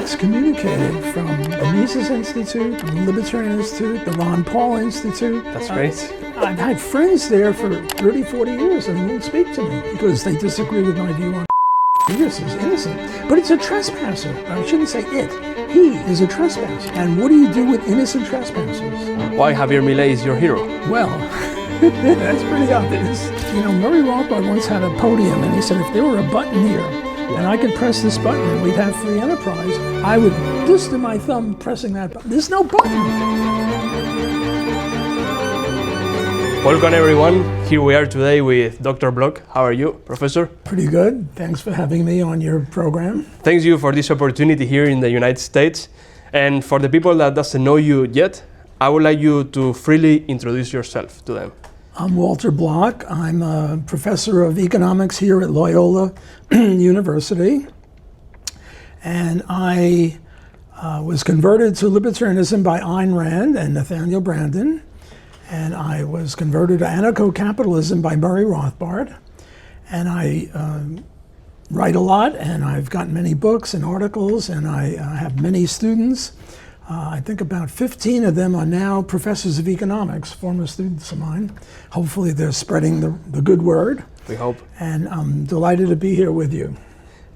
excommunicated from the Mises Institute, the Libertarian Institute, the Ron Paul Institute. That's great. I've had friends there for 30, 40 years and won't speak to me because they disagree with my view on this is innocent. But it's a trespasser. I shouldn't say it. He is a trespasser. And what do you do with innocent trespassers? Why Javier Milei is your hero? Well, that's pretty obvious. You know, Murray Rothbard once had a podium and he said if there were a button here and I could press this button and we'd have free enterprise, I would blister my thumb pressing that button. There's no button. Welcome everyone. Here we are today with Dr. Bloch. How are you, Professor? Pretty good. Thanks for having me on your program. Thanks you for this opportunity here in the United States. And for the people that doesn't know you yet, I would like you to freely introduce yourself to them. I'm Walter Bloch. I'm a professor of economics here at Loyola University. And I was converted to libertarianism by Ayn Rand and Nathaniel Branden. And I was converted to anarcho-capitalism by Murray Rothbard. And I write a lot, and I've got many books and articles, and I have many students. I think about 15 of them are now professors of economics, former students of mine. Hopefully they're spreading the good word. We hope. And I'm delighted to be here with you.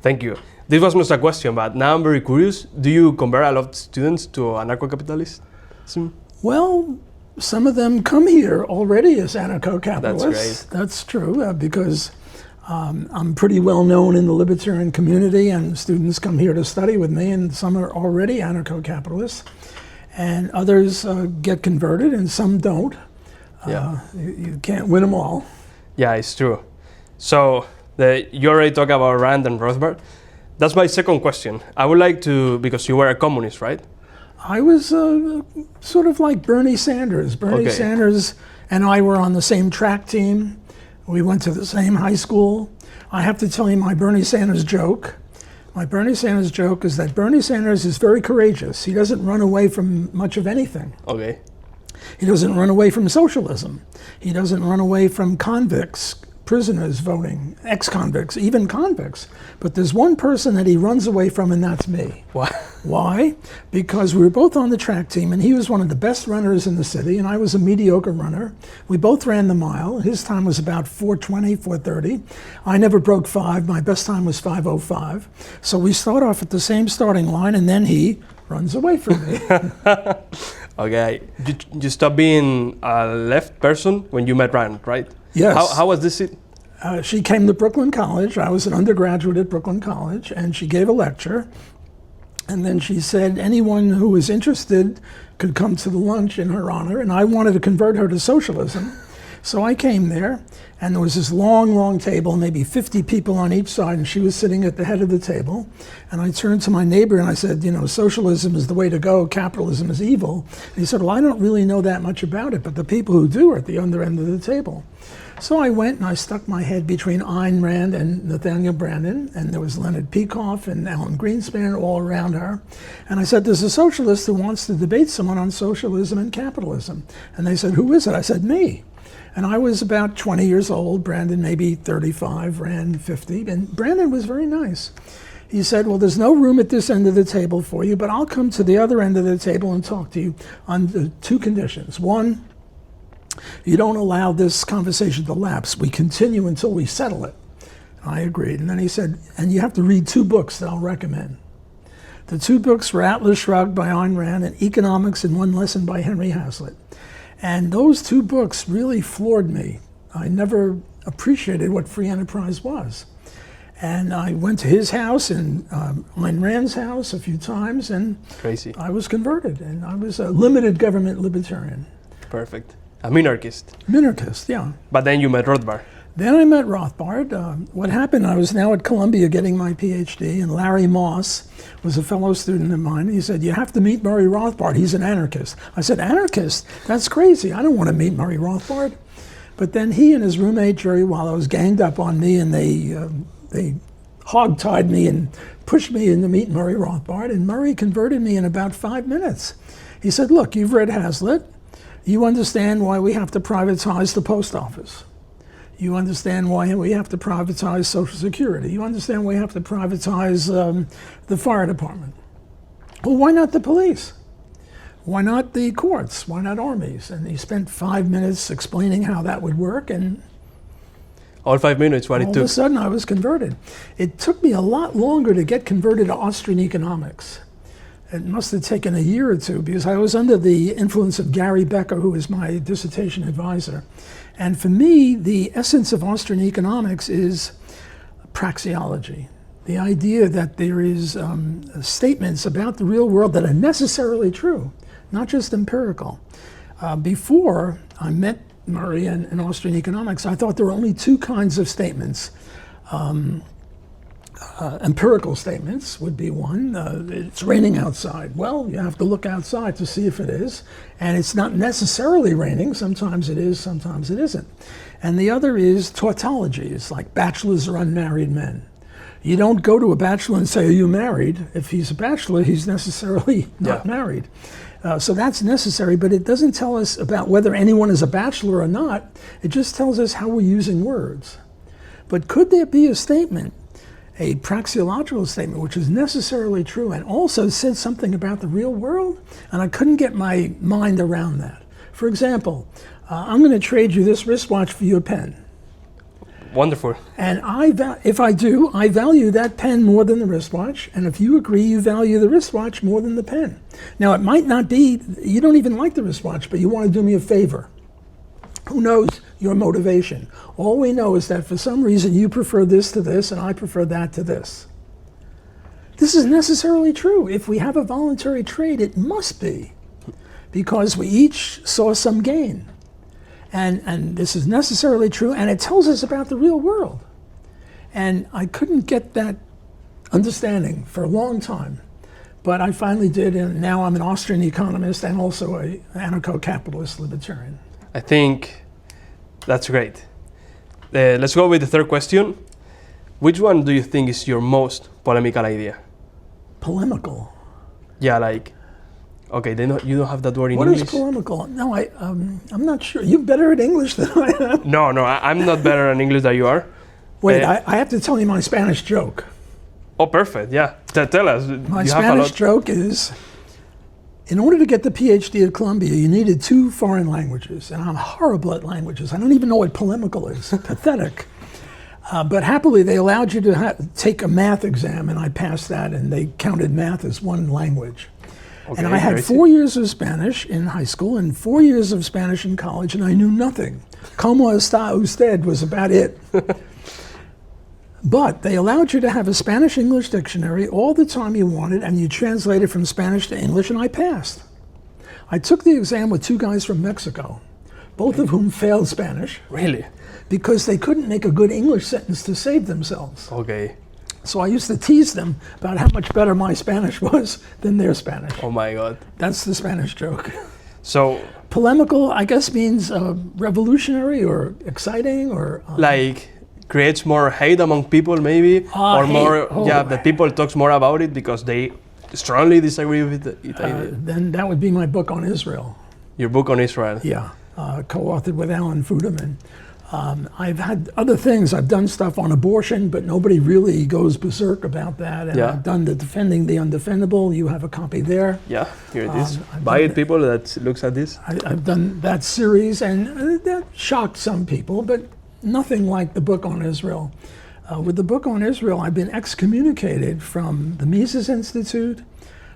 Thank you. This was not a question, but now I'm very curious. Do you compare a lot of students to anarcho-capitalism? Well, some of them come here already as anarcho-capitalists. That's great. That's true, because I'm pretty well known in the libertarian community, and students come here to study with me, and some are already anarcho-capitalists, and others get converted, and some don't. You can't win them all. Yeah, it's true. So you already talked about Rand and Rothbard. That's my second question. I would like to, because you were a communist, right? I was sort of like Bernie Sanders. Bernie Sanders and I were on the same track team. We went to the same high school. I have to tell you my Bernie Sanders joke. My Bernie Sanders joke is that Bernie Sanders is very courageous. He doesn't run away from much of anything. Okay. He doesn't run away from socialism. He doesn't run away from convicts, prisoners voting, ex-convicts, even convicts. But there's one person that he runs away from, and that's me. Why? Why? Because we were both on the track team, and he was one of the best runners in the city, and I was a mediocre runner. We both ran the mile. His time was about 4:20, 4:30. I never broke 5. My best time was 5:05. So we start off at the same starting line, and then he runs away from me. Okay. You stopped being a left person when you met Rand, right? Yes. How was this? She came to Brooklyn College. I was an undergraduate at Brooklyn College, and she gave a lecture. And then she said anyone who was interested could come to the lunch in her honor, and I wanted to convert her to socialism. So I came there, and there was this long, long table, maybe 50 people on each side, and she was sitting at the head of the table. And I turned to my neighbor and I said, you know, socialism is the way to go, capitalism is evil. And he said, well, I don't really know that much about it, but the people who do are at the other end of the table. So I went and I stuck my head between Ayn Rand and Nathaniel Branden, and there was Leonard Peikoff and Alan Greenspan all around her. And I said, there's a socialist who wants to debate someone on socialism and capitalism. And they said, who is it? I said, me. And I was about 20 years old, Branden maybe 35, Rand 50, and Branden was very nice. He said, well, there's no room at this end of the table for you, but I'll come to the other end of the table and talk to you on the 2 conditions. One, you don't allow this conversation to lapse. We continue until we settle it. I agreed. And then he said, and you have to read 2 books that I'll recommend. The 2 books were Atlas Shrugged by Ayn Rand and Economics in One Lesson by Henry Hazlitt. And those 2 books really floored me. I never appreciated what free enterprise was. And I went to his house and Ayn Rand's house a few times, and Crazy. I was converted. And I was a limited government libertarian. Perfect. A minarchist. Minarchist, yeah. But then you met Rothbard. Then I met Rothbard. What happened, I was now at Columbia getting my PhD, and Larry Moss was a fellow student of mine. He said, you have to meet Murray Rothbard. He's an anarchist. I said, anarchist? That's crazy. I don't want to meet Murray Rothbard. But then he and his roommate, Jerry Wallows, ganged up on me, and they hog-tied me and pushed me in to meet Murray Rothbard, and Murray converted me in about 5 minutes. He said, look, you've read Hazlitt. You understand why we have to privatize the post office. You understand why we have to privatize Social Security. You understand why we have to privatize the fire department. Well, why not the police? Why not the courts? Why not armies? And he spent 5 minutes explaining how that would work, and All 5 minutes, what it all of a took. sudden I was converted. It took me a lot longer to get converted to Austrian economics. It must have taken a year or two because I was under the influence of Gary Becker, who was my dissertation advisor. And for me, the essence of Austrian economics is praxeology. The idea that there is statements about the real world that are necessarily true, not just empirical. Before I met Murray in Austrian economics, I thought there were only two kinds of statements. Empirical statements would be one. It's raining outside. Well, you have to look outside to see if it is. And it's not necessarily raining. Sometimes it is, sometimes it isn't. And the other is tautology. It's like bachelors or unmarried men. You don't go to a bachelor and say, are you married? If he's a bachelor, he's necessarily not married. So that's necessary, but it doesn't tell us about whether anyone is a bachelor or not. It just tells us how we're using words. But could there be a statement, a praxeological statement, which is necessarily true and also said something about the real world? And I couldn't get my mind around that. For example, I'm going to trade you this wristwatch for your pen. Wonderful. And if I do, I value that pen more than the wristwatch. And if you agree, you value the wristwatch more than the pen. Now, it might not be, you don't even like the wristwatch, but you want to do me a favor. Who knows your motivation? All we know is that for some reason you prefer this to this and I prefer that to this. This is necessarily true. If we have a voluntary trade, it must be, because we each saw some gain. And this is necessarily true, and it tells us about the real world. And I couldn't get that understanding for a long time, but I finally did, and now I'm an Austrian economist and also an anarcho-capitalist libertarian. I think that's great. Let's go with the third question. Which one do you think is your most polemical idea? Polemical? Yeah, like, okay, you don't have that word in What English? is polemical? No, I'm not sure. You're better at English than I am. No, I'm not better in English than you are. Wait, I have to tell you my Spanish joke. Oh, perfect, yeah. Tell us. My You have a Spanish lot. joke is, in order to get the PhD at Columbia, you needed 2 foreign languages, and I'm horrible at languages. I don't even know what polemical is. Pathetic. But happily, they allowed you to take a math exam, and I passed that, and they counted math as one language. Okay, And I had great. 4 years of Spanish in high school and 4 years of Spanish in college, and I knew nothing. Como está usted was about it. But they allowed you to have a Spanish-English dictionary all the time you wanted, and you translated from Spanish to English, and I passed. I took the exam with 2 guys from Mexico, both of whom failed Spanish, Really? because they couldn't make a good English sentence to save themselves. Okay. So I used to tease them about how much better my Spanish was than their Spanish. Oh my God. That's the Spanish joke. So, Polemical, I guess, means revolutionary or exciting or... like, creates more hate among people, maybe, or hate. more. Oh. Yeah, the people talks more about it because they strongly disagree with it. then that would be my book on Israel. Your book on Israel. Yeah, co-authored with Alan Fuderman. I've had other things. I've done stuff on abortion, but nobody really goes berserk about that. And Yeah. I've done the Defending the Undefendable. You have a copy there. Yeah, here it is. I've Buy done it, people that looks at this. I've done that series, and that shocked some people, but nothing like the book on Israel. With the book on Israel, I've been excommunicated from the Mises Institute,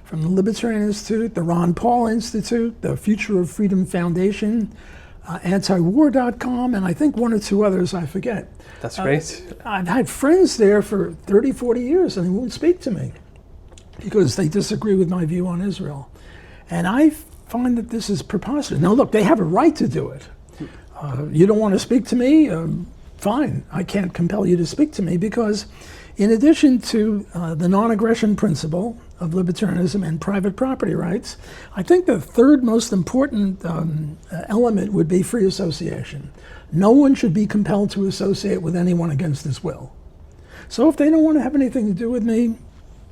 from the Libertarian Institute, the Ron Paul Institute, the Future of Freedom Foundation, antiwar.com, and I think 1 or 2 others I forget. That's great. I've had friends there for 30, 40 years, and they won't speak to me because they disagree with my view on Israel. And I find that this is preposterous. Now, look, they have a right to do it. You don't want to speak to me? Fine. I can't compel you to speak to me because in addition to the non-aggression principle of libertarianism and private property rights, I think the third most important element would be free association. No one should be compelled to associate with anyone against his will. So if they don't want to have anything to do with me,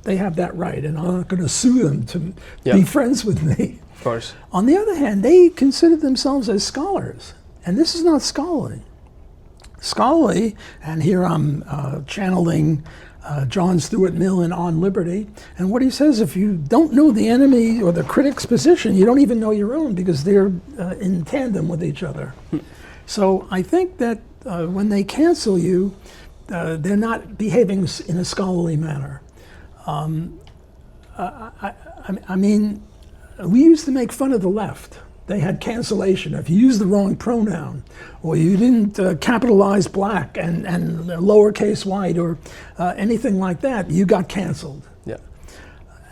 they have that right, and I'm not going to sue them to be friends with me. Of course. On the other hand, they consider themselves as scholars, and this is not scholarly. Scholarly, and here I'm channeling John Stuart Mill in On Liberty. And what he says, if you don't know the enemy or the critic's position, you don't even know your own, because they're in tandem with each other. So I think that when they cancel you, they're not behaving in a scholarly manner. I mean, we used to make fun of the left. They had cancellation. If you used the wrong pronoun, or you didn't capitalize black and lowercase white, or anything like that, you got canceled. Yeah.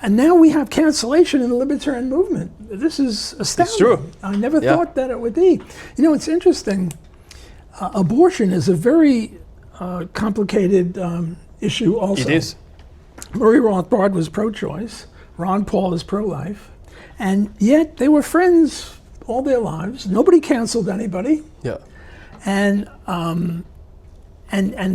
And now we have cancellation in the libertarian movement. This is astounding. It's true. I never thought that it would be. You know, it's interesting. Abortion is a very complicated issue also. It is. Murray Rothbard was pro-choice. Ron Paul is pro-life. And yet they were friends all their lives. Nobody canceled anybody. Yeah. And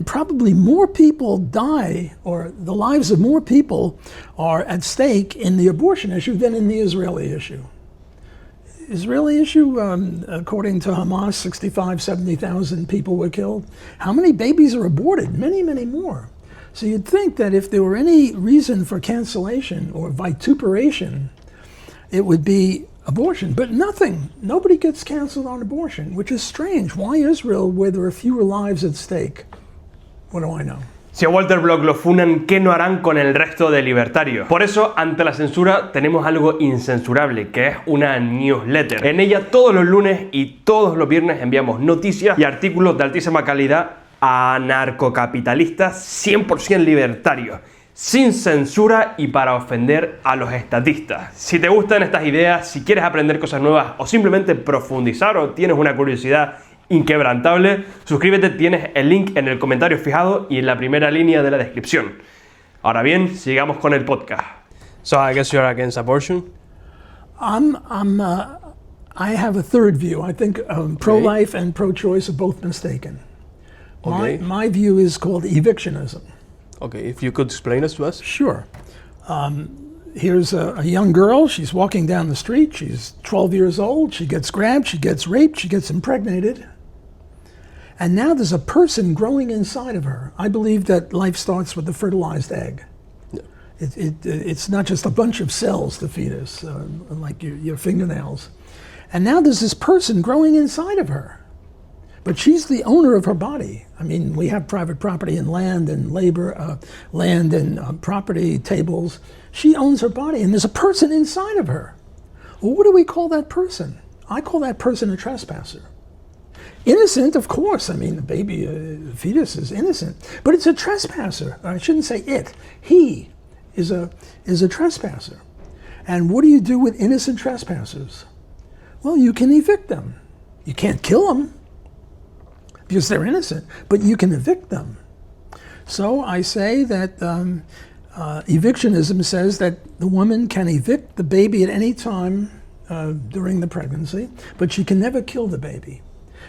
probably more people die, or the lives of more people are at stake in the abortion issue than in the Israeli issue. Israeli issue, according to Hamas, 65, 70,000 people were killed. How many babies are aborted? Many, many more. So you'd think that if there were any reason for cancellation or vituperation, it would be abortion, but nothing. Nobody gets canceled on abortion, which is strange. Why Israel, where there are fewer lives at stake? What do I know? Si a Walter Block lo funan, ¿qué no harán con el resto de libertarios? Por eso, ante la censura, tenemos algo incensurable, que es una newsletter. En ella, todos los lunes y todos los viernes enviamos noticias y artículos de altísima calidad a anarcocapitalistas 100% libertarios, sin censura y para ofender a los estatistas. Si te gustan estas ideas, si quieres aprender cosas nuevas o simplemente profundizar o tienes una curiosidad inquebrantable, suscríbete, tienes el link en el comentario fijado y en la primera línea de la descripción. Ahora bien, sigamos con el podcast. So I guess you're against abortion? I have a third view. I think pro-life and pro-choice are both mistaken. Okay. My view is called evictionism. Okay, if you could explain this to us. Sure. Here's a young girl. She's walking down the street. She's 12 years old. She gets grabbed. She gets raped. She gets impregnated. And now there's a person growing inside of her. I believe that life starts with the fertilized egg. Yeah. It's not just a bunch of cells, the fetus, like your fingernails. And now there's this person growing inside of her. But she's the owner of her body. I mean, we have private property and land and labor, land and property tables. She owns her body, and there's a person inside of her. Well, what do we call that person? I call that person a trespasser. Innocent, of course. I mean, the baby, the fetus is innocent, but it's a trespasser. I shouldn't say it. He is a trespasser. And what do you do with innocent trespassers? Well, you can evict them. You can't kill them, because they're innocent, but you can evict them. So I say that evictionism says that the woman can evict the baby at any time during the pregnancy, but she can never kill the baby.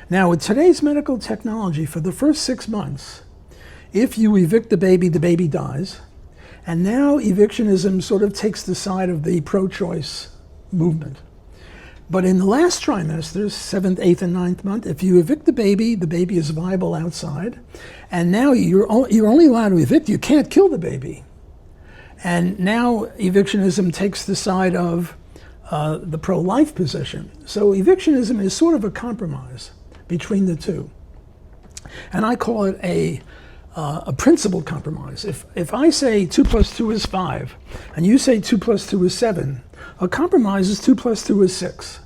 Now, with today's medical technology, for the first 6 months, if you evict the baby dies. And now evictionism sort of takes the side of the pro-choice movement. But in the last trimester, 7th, 8th, and 9th month, if you evict the baby is viable outside. And now you're only allowed to evict, you can't kill the baby. And now evictionism takes the side of the pro-life position. So evictionism is sort of a compromise between the two. And I call it a principled compromise. If I say 2 + 2 is 5, and you say 2 + 2 is 7, a compromise is 2 + 2 is 6.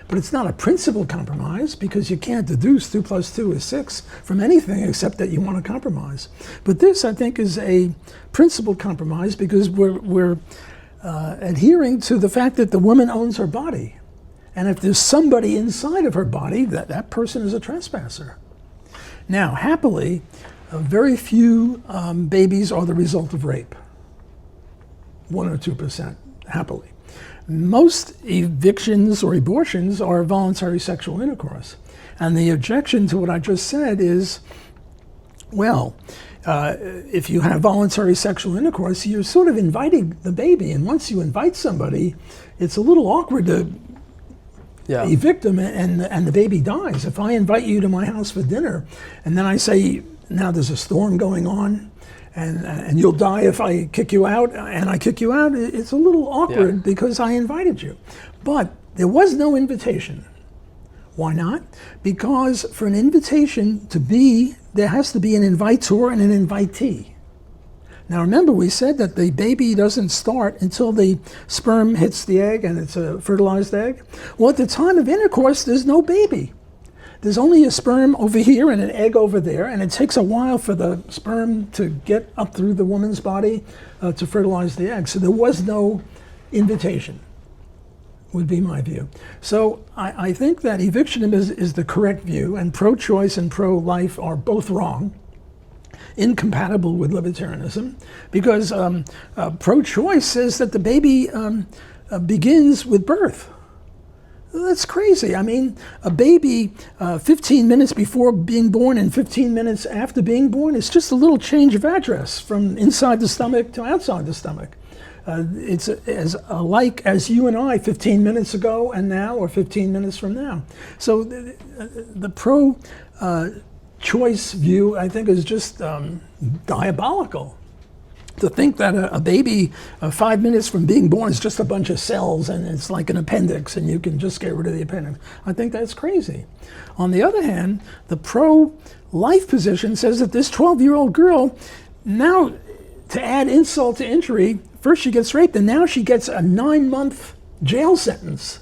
But it's not a principled compromise, because you can't deduce 2 + 2 is 6 from anything except that you want to compromise. But this, I think, is a principled compromise, because we're adhering to the fact that the woman owns her body. And if there's somebody inside of her body, that person is a trespasser. Now, happily, very few babies are the result of rape. 1 or 2%, happily. Most evictions or abortions are voluntary sexual intercourse. And the objection to what I just said is, well, if you have voluntary sexual intercourse, you're sort of inviting the baby. And once you invite somebody, it's a little awkward to evict them and the baby dies. If I invite you to my house for dinner, and then I say, now there's a storm going on, and you'll die if I kick you out, and I kick you out, it's a little awkward because I invited you. But there was no invitation. Why not? Because for an invitation to be, there has to be an inviter and an invitee. Now remember, we said that the baby doesn't start until the sperm hits the egg and it's a fertilized egg. Well, at the time of intercourse, there's no baby. There's only a sperm over here and an egg over there, and it takes a while for the sperm to get up through the woman's body to fertilize the egg. So there was no invitation, would be my view. So I think that evictionism is the correct view, and pro-choice and pro-life are both wrong, incompatible with libertarianism, because pro-choice says that the baby begins with birth. That's crazy. I mean, a baby 15 minutes before being born and 15 minutes after being born, it's just a little change of address from inside the stomach to outside the stomach. It's as alike as you and I 15 minutes ago and now, or 15 minutes from now. So the pro-choice view, I think, is just diabolical. To think that a baby 5 minutes from being born is just a bunch of cells and it's like an appendix and you can just get rid of the appendix. I think that's crazy. On the other hand, the pro-life position says that this 12-year-old girl, now to add insult to injury, first she gets raped and now she gets a 9-month jail sentence.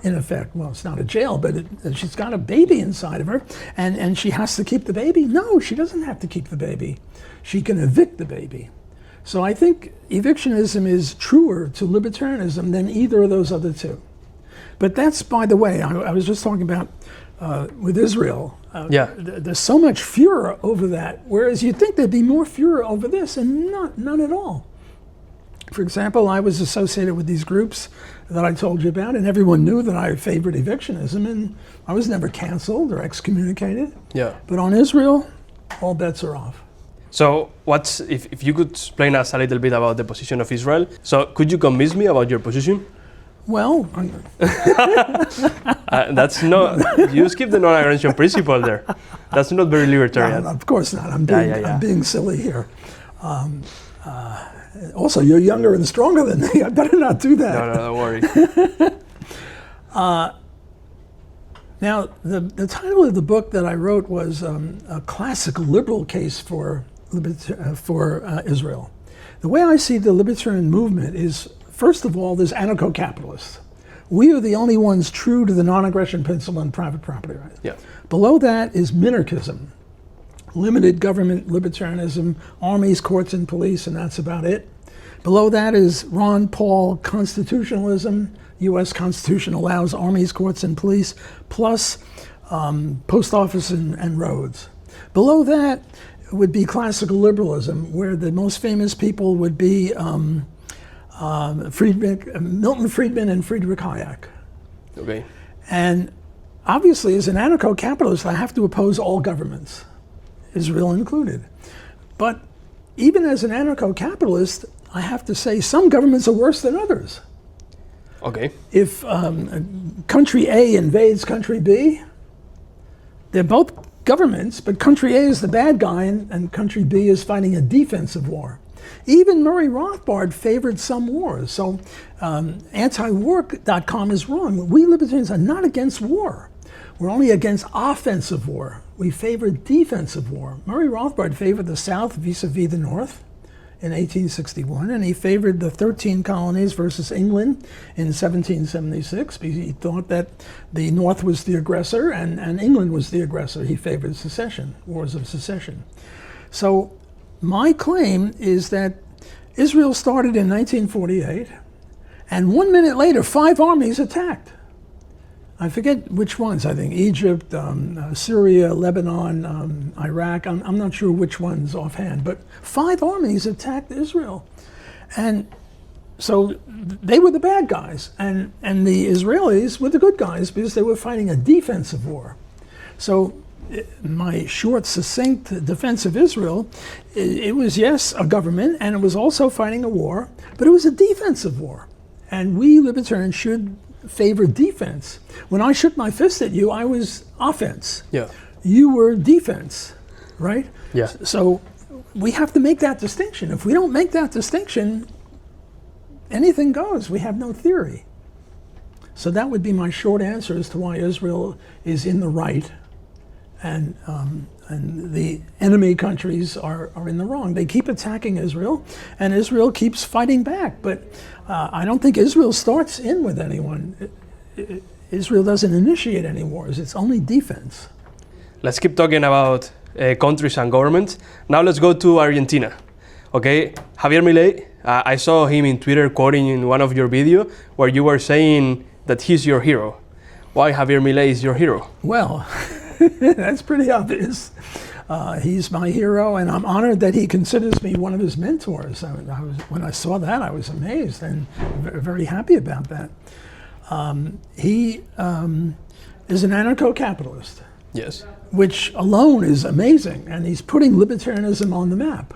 In effect, well, it's not a jail, but she's got a baby inside of her and she has to keep the baby? No, she doesn't have to keep the baby. She can evict the baby. So I think evictionism is truer to libertarianism than either of those other two. But that's, by the way, I was just talking about with Israel. There's so much furor over that, whereas you'd think there'd be more furor over this, and none at all. For example, I was associated with these groups that I told you about, and everyone knew that I favored evictionism, and I was never canceled or excommunicated. Yeah. But on Israel, all bets are off. So if you could explain us a little bit about the position of Israel. So could you convince me about your position? Well, that's not, you skip the non-aggression principle there. That's not very libertarian. No, of course not. I'm being silly here. Also, you're younger and stronger than me. I better not do that. No, don't worry. Now, the title of the book that I wrote was A Classic Liberal Case for Israel. The way I see the libertarian movement is, first of all, there's anarcho-capitalists. We are the only ones true to the non-aggression principle and private property rights. Yeah. Below that is minarchism, limited government libertarianism, armies, courts, and police, and that's about it. Below that is Ron Paul constitutionalism. U.S. Constitution allows armies, courts, and police, plus post office and roads. Below that would be classical liberalism, where the most famous people would be Milton Friedman and Friedrich Hayek. Okay. And obviously, as an anarcho-capitalist, I have to oppose all governments, Israel included. But even as an anarcho-capitalist, I have to say some governments are worse than others. Okay. If country A invades country B, they're both governments, but country A is the bad guy and country B is fighting a defensive war. Even Murray Rothbard favored some wars. So antiwar.com is wrong. We libertarians are not against war. We're only against offensive war. We favor defensive war. Murray Rothbard favored the South vis-a-vis the North in 1861, and he favored the 13 colonies versus England in 1776 because he thought that the North was the aggressor and England was the aggressor. He favored secession, wars of secession. So my claim is that Israel started in 1948, and 1 minute later, 5 armies attacked. I forget which ones. I think Egypt, Syria, Lebanon, Iraq. I'm not sure which ones offhand, but 5 armies attacked Israel. And so they were the bad guys, and the Israelis were the good guys because they were fighting a defensive war. So my short, succinct defense of Israel, it was, yes, a government, and it was also fighting a war, but it was a defensive war. And we libertarians should favor defense. When I shook my fist at you, I was offense. Yeah. You were defense, right? Yeah. So we have to make that distinction. If we don't make that distinction, anything goes. We have no theory. So that would be my short answer as to why Israel is in the right, and the enemy countries are in the wrong. They keep attacking Israel, and Israel keeps fighting back. But I don't think Israel starts in with anyone. Israel doesn't initiate any wars. It's only defense. Let's keep talking about countries and governments. Now let's go to Argentina. Okay, Javier Milei, I saw him in Twitter quoting in one of your videos where you were saying that he's your hero. Why Javier Milei is your hero? Well, that's pretty obvious. He's my hero, and I'm honored that he considers me one of his mentors. When I saw that, I was amazed and very happy about that. He is an anarcho-capitalist. Yes. Which alone is amazing, and he's putting libertarianism on the map,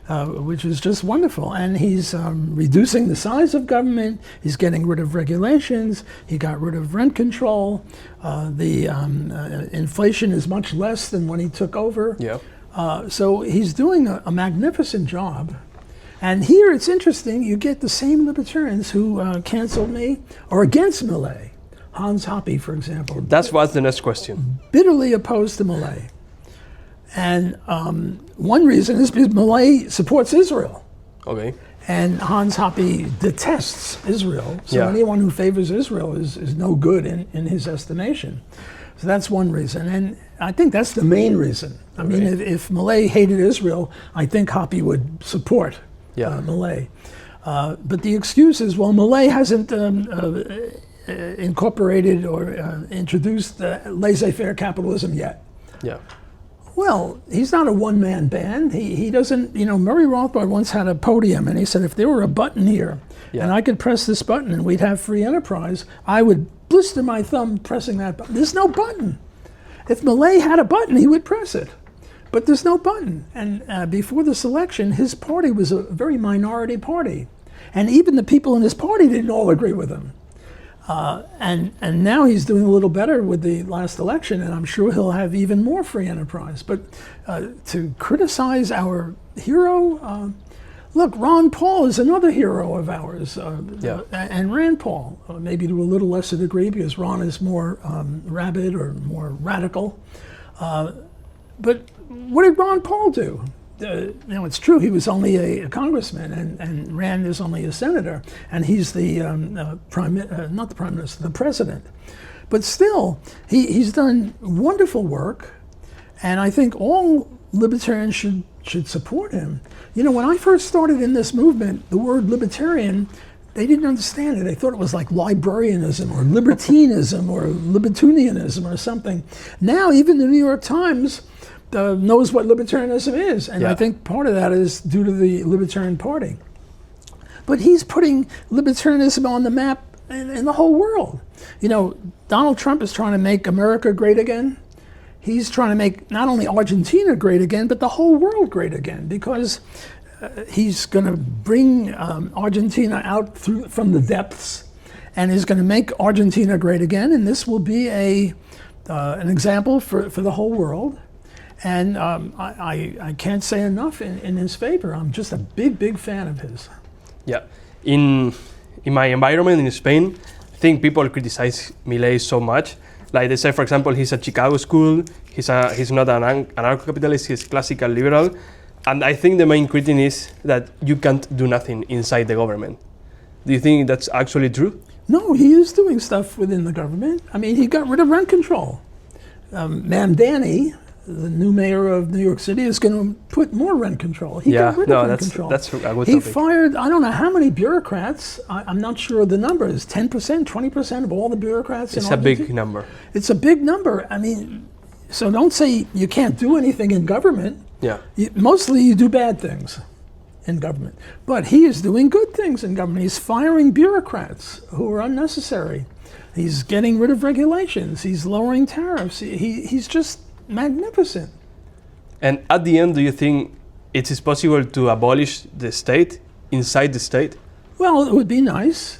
which is just wonderful. And he's reducing the size of government, he's getting rid of regulations, he got rid of rent control, the inflation is much less than when he took over. Yeah. So he's doing a magnificent job. And here it's interesting, you get the same libertarians who canceled me or against Milei. Hans Hoppe, for example. That's what's the next question. Bitterly opposed to Milei. And one reason is because Milei supports Israel. Okay. And Hans Hoppe detests Israel. So Yeah. anyone who favors Israel is no good in his estimation. So that's one reason. And I think that's the main reason. I mean, if Milei hated Israel, I think Hoppe would support Milei. But the excuse is, well, Milei hasn't incorporated or introduced laissez-faire capitalism yet. Yeah. Well, he's not a one-man band. He doesn't, Murray Rothbard once had a podium and he said, if there were a button here and I could press this button and we'd have free enterprise, I would blister my thumb pressing that button. There's no button. If Milei had a button, he would press it. But there's no button. And before this election, his party was a very minority party. And even the people in his party didn't all agree with him. And now he's doing a little better with the last election, and I'm sure he'll have even more free enterprise. But to criticize our hero, look, Ron Paul is another hero of ours, and Rand Paul, maybe to a little lesser degree because Ron is more rabid or more radical. But what did Ron Paul do? It's true he was only a congressman, and Rand is only a senator, and he's the not the prime minister, the president. But still, he's done wonderful work, and I think all libertarians should support him. When I first started in this movement, the word libertarian, they didn't understand it. They thought it was like librarianism or libertinism or libertunianism or something. Now, even the New York Times knows what libertarianism is, and I think part of that is due to the Libertarian Party. But he's putting libertarianism on the map in the whole world. Donald Trump is trying to make America great again. He's trying to make not only Argentina great again, but the whole world great again, because he's going to bring Argentina out from the depths, and is going to make Argentina great again, and this will be an example for the whole world. And I can't say enough in his favor. I'm just a big fan of his. Yeah. In my environment in Spain, I think people criticize Milei so much. Like they say, for example, he's a Chicago school, he's not an anarcho-capitalist, he's classical liberal. And I think the main critique is that you can't do nothing inside the government. Do you think that's actually true? No, he is doing stuff within the government. I mean, he got rid of rent control. Mamdani, the new mayor of New York City, is going to put more rent control. He got rid of rent control. That's a good He topic. fired, I don't know how many bureaucrats. I'm not sure the number is 10%, 20% of all the bureaucrats in Argentina. It's a big number. It's a big number. I mean, so don't say you can't do anything in government. Yeah. Mostly you do bad things in government. But he is doing good things in government. He's firing bureaucrats who are unnecessary. He's getting rid of regulations. He's lowering tariffs. He's just magnificent. And at the end, do you think it is possible to abolish the state inside the state? Well, it would be nice.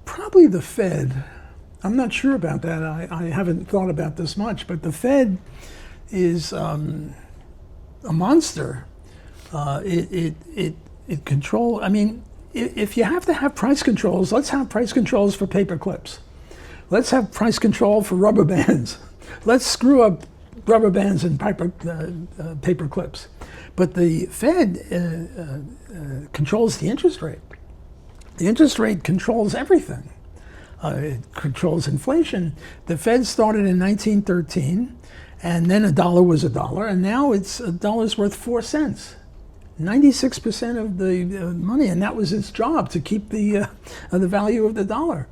Probably the Fed. I'm not sure about that. I haven't thought about this much, but the Fed is a monster. It control. I mean, if you have to have price controls, let's have price controls for paper clips. Let's have price control for rubber bands. Let's screw up rubber bands and paper clips. But the Fed controls the interest rate. The interest rate controls everything. It controls inflation. The Fed started in 1913, and then a dollar was a dollar, and now it's a dollar's worth 4 cents. 96% of the money, and that was its job, to keep the value of the dollar.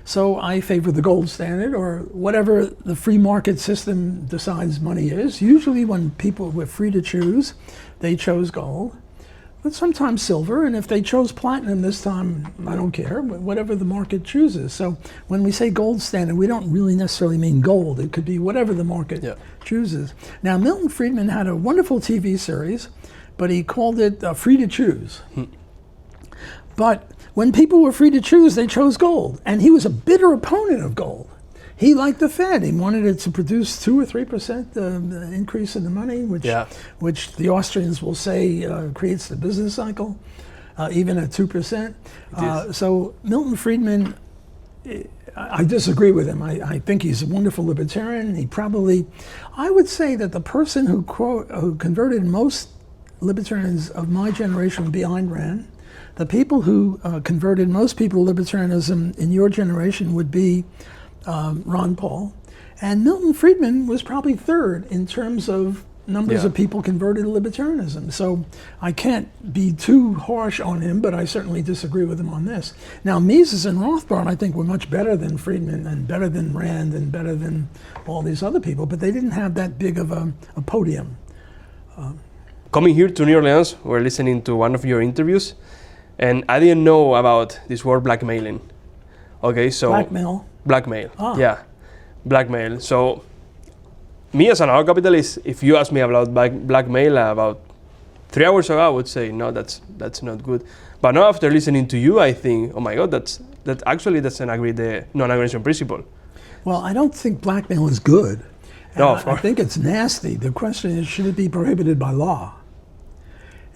So I favor the gold standard, or whatever the free market system decides money is. Usually when people were free to choose, they chose gold, but sometimes silver, and if they chose platinum this time, I don't care, whatever the market chooses. So when we say gold standard, we don't really necessarily mean gold. It could be whatever the market chooses. Now, Milton Friedman had a wonderful TV series, but he called it Free to Choose. But when people were free to choose, they chose gold. And he was a bitter opponent of gold. He liked the Fed. He wanted it to produce 2 or 3% increase in the money, which the Austrians will say creates the business cycle, even at 2%. So Milton Friedman, I disagree with him. I think he's a wonderful libertarian. I would say that the person who converted most libertarians of my generation behind Rand, the people who converted most people to libertarianism in your generation would be Ron Paul. And Milton Friedman was probably third in terms of numbers of people converted to libertarianism. So I can't be too harsh on him, but I certainly disagree with him on this. Now, Mises and Rothbard, I think, were much better than Friedman and better than Rand and better than all these other people, but they didn't have that big of a podium. Coming here to New Orleans, we're listening to one of your interviews, and I didn't know about this word blackmailing. Okay, so... Blackmail, blackmail. So, me as an anarcho-capitalist, if you ask me about blackmail about 3 hours ago, I would say, no, that's not good. But now after listening to you, I think, oh my God, that's the non-aggression principle. Well, I don't think blackmail is good. No, of course. I think it's nasty. The question is, should it be prohibited by law?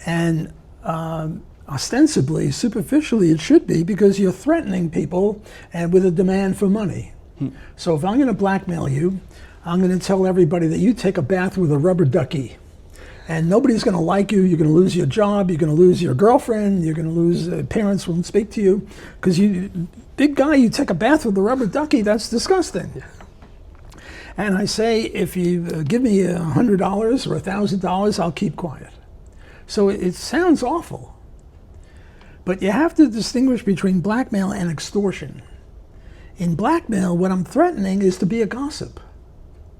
And ostensibly, superficially, it should be, because you're threatening people and with a demand for money. So if I'm going to blackmail you, I'm going to tell everybody that you take a bath with a rubber ducky, and nobody's going to like you. You're going to lose your job. You're going to lose your girlfriend. You're going to lose parents won't speak to you because big guy, you take a bath with a rubber ducky. That's disgusting. Yeah. And I say, if you give me $100 or $1,000, I'll keep quiet. So it sounds awful. But you have to distinguish between blackmail and extortion. In blackmail, what I'm threatening is to be a gossip,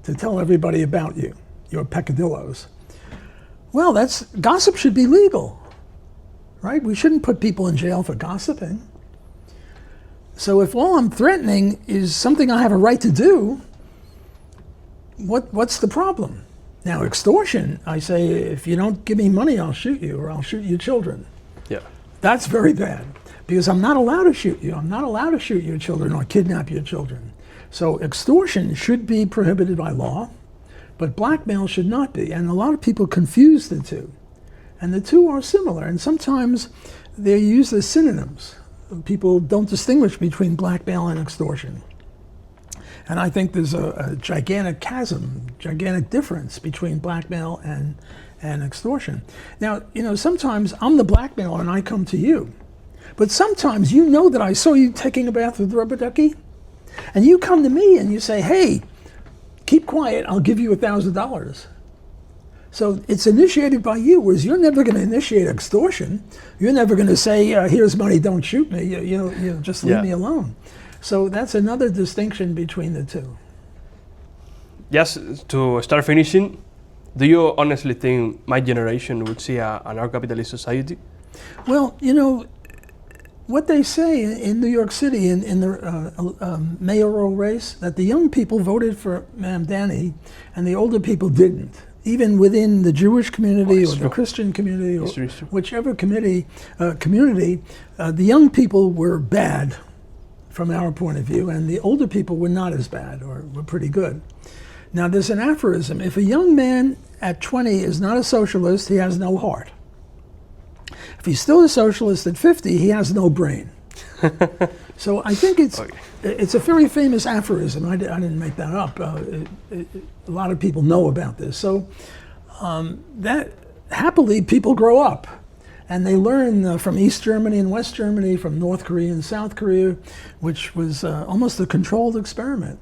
to tell everybody about you, your peccadillos. Well, gossip should be legal, right? We shouldn't put people in jail for gossiping. So if all I'm threatening is something I have a right to do, what's the problem? Now, extortion, I say, if you don't give me money, I'll shoot you, or I'll shoot your children. Yeah. That's very bad, because I'm not allowed to shoot you. I'm not allowed to shoot your children or kidnap your children. So extortion should be prohibited by law, but blackmail should not be. And a lot of people confuse the two. And the two are similar, and sometimes they're used as synonyms. People don't distinguish between blackmail and extortion. And I think there's a gigantic chasm, gigantic difference between blackmail and extortion. Now, sometimes I'm the blackmailer and I come to you. But sometimes you know that I saw you taking a bath with the rubber ducky, and you come to me and you say, hey, keep quiet, I'll give you $1,000. So it's initiated by you, whereas you're never going to initiate extortion. You're never going to say, here's money, don't shoot me, you just leave me alone. So that's another distinction between the two. Just to start finishing, do you honestly think my generation would see an anarcho-capitalist society? Well, what they say in New York City in the mayoral race, that the young people voted for Mamdani and the older people didn't. Even within the Jewish community or the Christian community or whichever community, the young people were bad from our point of view, and the older people were not as bad, or were pretty good. Now, there's an aphorism. If a young man at 20 is not a socialist, he has no heart. If he's still a socialist at 50, he has no brain. So I think it's a very famous aphorism. I didn't make that up. A lot of people know about this. So that happily people grow up. And they learn from East Germany and West Germany, from North Korea and South Korea, which was almost a controlled experiment.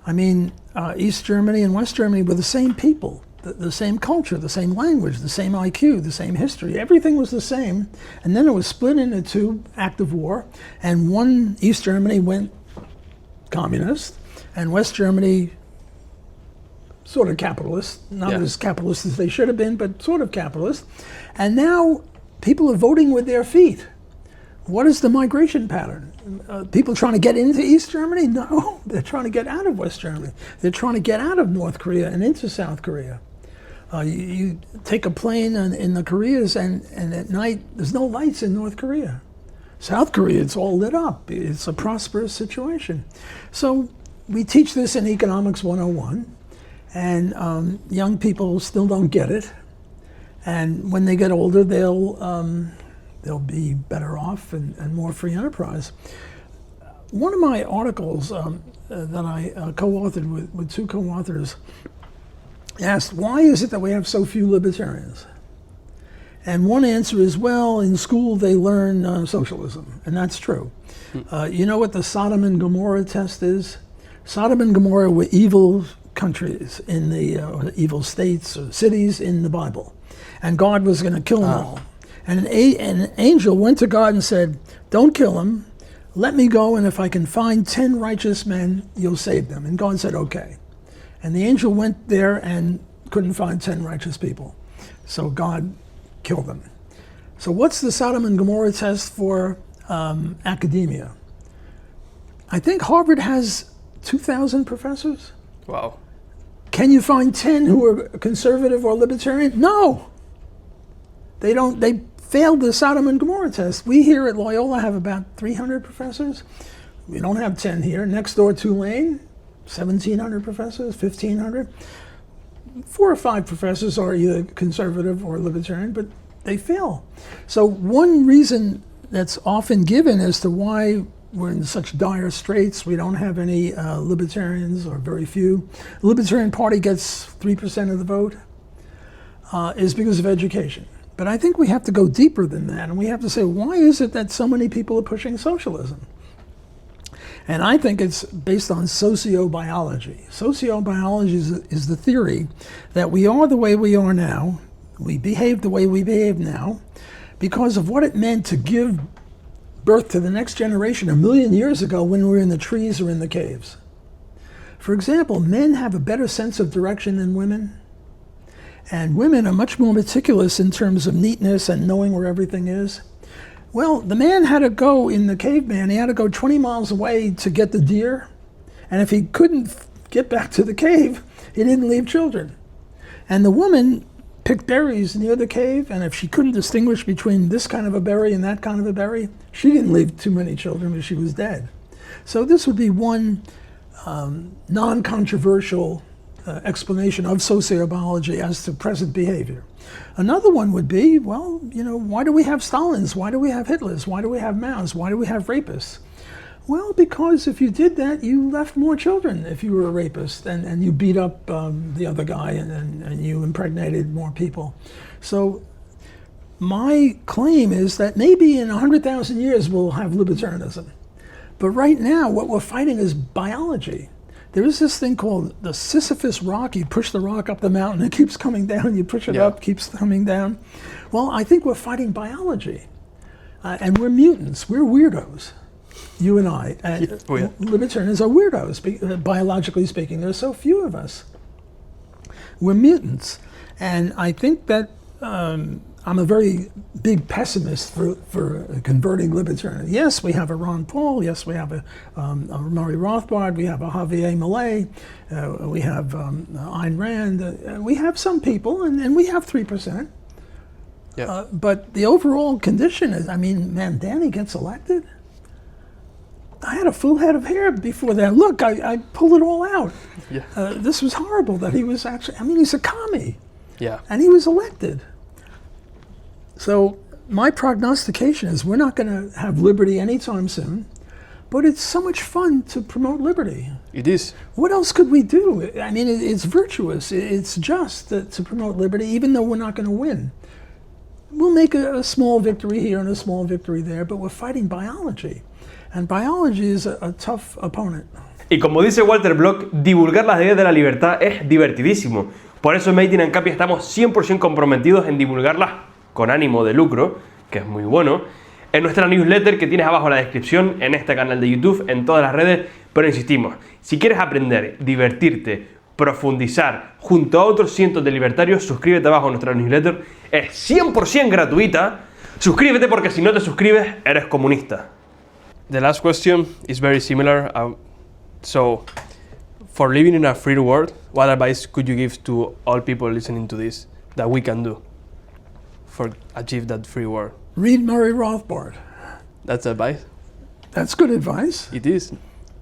I mean, East Germany and West Germany were the same people, the same culture, the same language, the same IQ, the same history. Everything was the same. And then it was split into two, active war. And one, East Germany went communist, and West Germany sort of capitalist, not as capitalist as they should have been, but sort of capitalist. And now people are voting with their feet. What is the migration pattern? People trying to get into East Germany? No, they're trying to get out of West Germany. They're trying to get out of North Korea and into South Korea. You take a plane in the Koreas, and at night there's no lights in North Korea. South Korea, it's all lit up. It's a prosperous situation. So we teach this in Economics 101, and young people still don't get it. And when they get older, they'll be better off and more free enterprise. One of my articles that I co-authored with two co-authors asked, why is it that we have so few libertarians? And one answer is, well, in school they learn socialism, and that's true. You know what the Sodom and Gomorrah test is? Sodom and Gomorrah were evil countries in the evil states or cities in the Bible. And God was going to kill them all. And an angel went to God and said, don't kill them. Let me go, and if I can find 10 righteous men, you'll save them. And God said, okay. And the angel went there and couldn't find 10 righteous people. So God killed them. So what's the Sodom and Gomorrah test for academia? I think Harvard has 2,000 professors. Wow. Can you find 10 who are conservative or libertarian? No. They don't. They failed the Sodom and Gomorrah test. We here at Loyola have about 300 professors. We don't have 10 here. Next door, Tulane, 1,700 professors, 1,500. 4 or 5 professors are either conservative or libertarian, but they fail. So one reason that's often given as to why we're in such dire straits, we don't have any libertarians, or very few. The Libertarian Party gets 3% of the vote, is because of education. But I think we have to go deeper than that, and we have to say, why is it that so many people are pushing socialism? And I think it's based on sociobiology. Sociobiology is the theory that we are the way we are now, we behave the way we behave now, because of what it meant to give birth to the next generation 1,000,000 years ago when we were in the trees or in the caves. For example, men have a better sense of direction than women. And women are much more meticulous in terms of neatness and knowing where everything is. Well, the man had to go, in the caveman, he had to go 20 miles away to get the deer. And if he couldn't get back to the cave, he didn't leave children. And the woman picked berries near the cave, and if she couldn't distinguish between this kind of a berry and that kind of a berry, she didn't leave too many children because she was dead. So this would be one non-controversial explanation of sociobiology as to present behavior. Another one would be, well, you know, why do we have Stalins? Why do we have Hitlers? Why do we have Maos? Why do we have rapists? Well, because if you did that, you left more children if you were a rapist, and you beat up the other guy, and you impregnated more people. So my claim is that maybe in 100,000 years we'll have libertarianism. But right now, what we're fighting is biology. There is this thing called the Sisyphus rock. You push the rock up the mountain, it keeps coming down. You push it up, keeps coming down. Well, I think we're fighting biology. And we're mutants. We're weirdos, you and I. And libertarians are weirdos, biologically speaking. There's so few of us. We're mutants. And I think that I'm a very big pessimist for converting libertarian. Yes, we have a Ron Paul. Yes, we have a Murray Rothbard. We have a Javier Milei. We have Ayn Rand. We have some people, and we have 3%. But the overall condition is, I mean, man, Danny gets elected. I had a full head of hair before that. Look, I pulled it all out. Yeah. This was horrible that he was actually, I mean, he's a commie. Yeah. And he was elected. So my prognostication is we're not going to have liberty anytime soon, but it's so much fun to promote liberty. It is. What else could we do? I mean, it's virtuous. It's just to promote liberty, even though we're not going to win. We'll make a small victory here and a small victory there, but we're fighting biology. And biology is a tough opponent. Y como dice Walter Block, divulgar las ideas de la libertad es divertidísimo. Por eso en Made in Ancapia estamos 100% comprometidos en divulgarlas con ánimo de lucro, que es muy bueno, en nuestra newsletter que tienes abajo en la descripción, en este canal de YouTube, en todas las redes. Pero insistimos, si quieres aprender, divertirte, profundizar junto a otros cientos de libertarios, suscríbete abajo a nuestra newsletter. Es 100% gratuita. Suscríbete porque si no te suscribes, eres comunista. The last question is very similar. So, for living in a free world, what advice could you give to all people listening to this that we can do for achieve that free world? Read Murray Rothbard. That's advice? That's good advice. It is.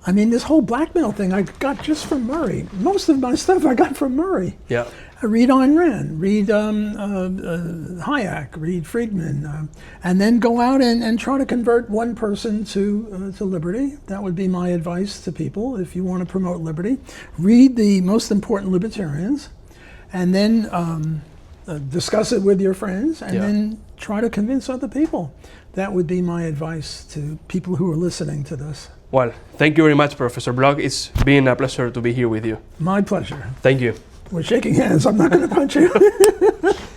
I mean, this whole blackmail thing I got just from Murray. Most of my stuff I got from Murray. Yeah. I read Ayn Rand, read Hayek, read Friedman, and then go out and try to convert one person to liberty. That would be my advice to people if you want to promote liberty. Read the most important libertarians, and then discuss it with your friends, and then try to convince other people. That would be my advice to people who are listening to this. Well, thank you very much, Professor Block. It's been a pleasure to be here with you. My pleasure. Thank you. We're shaking hands. I'm not going to punch you.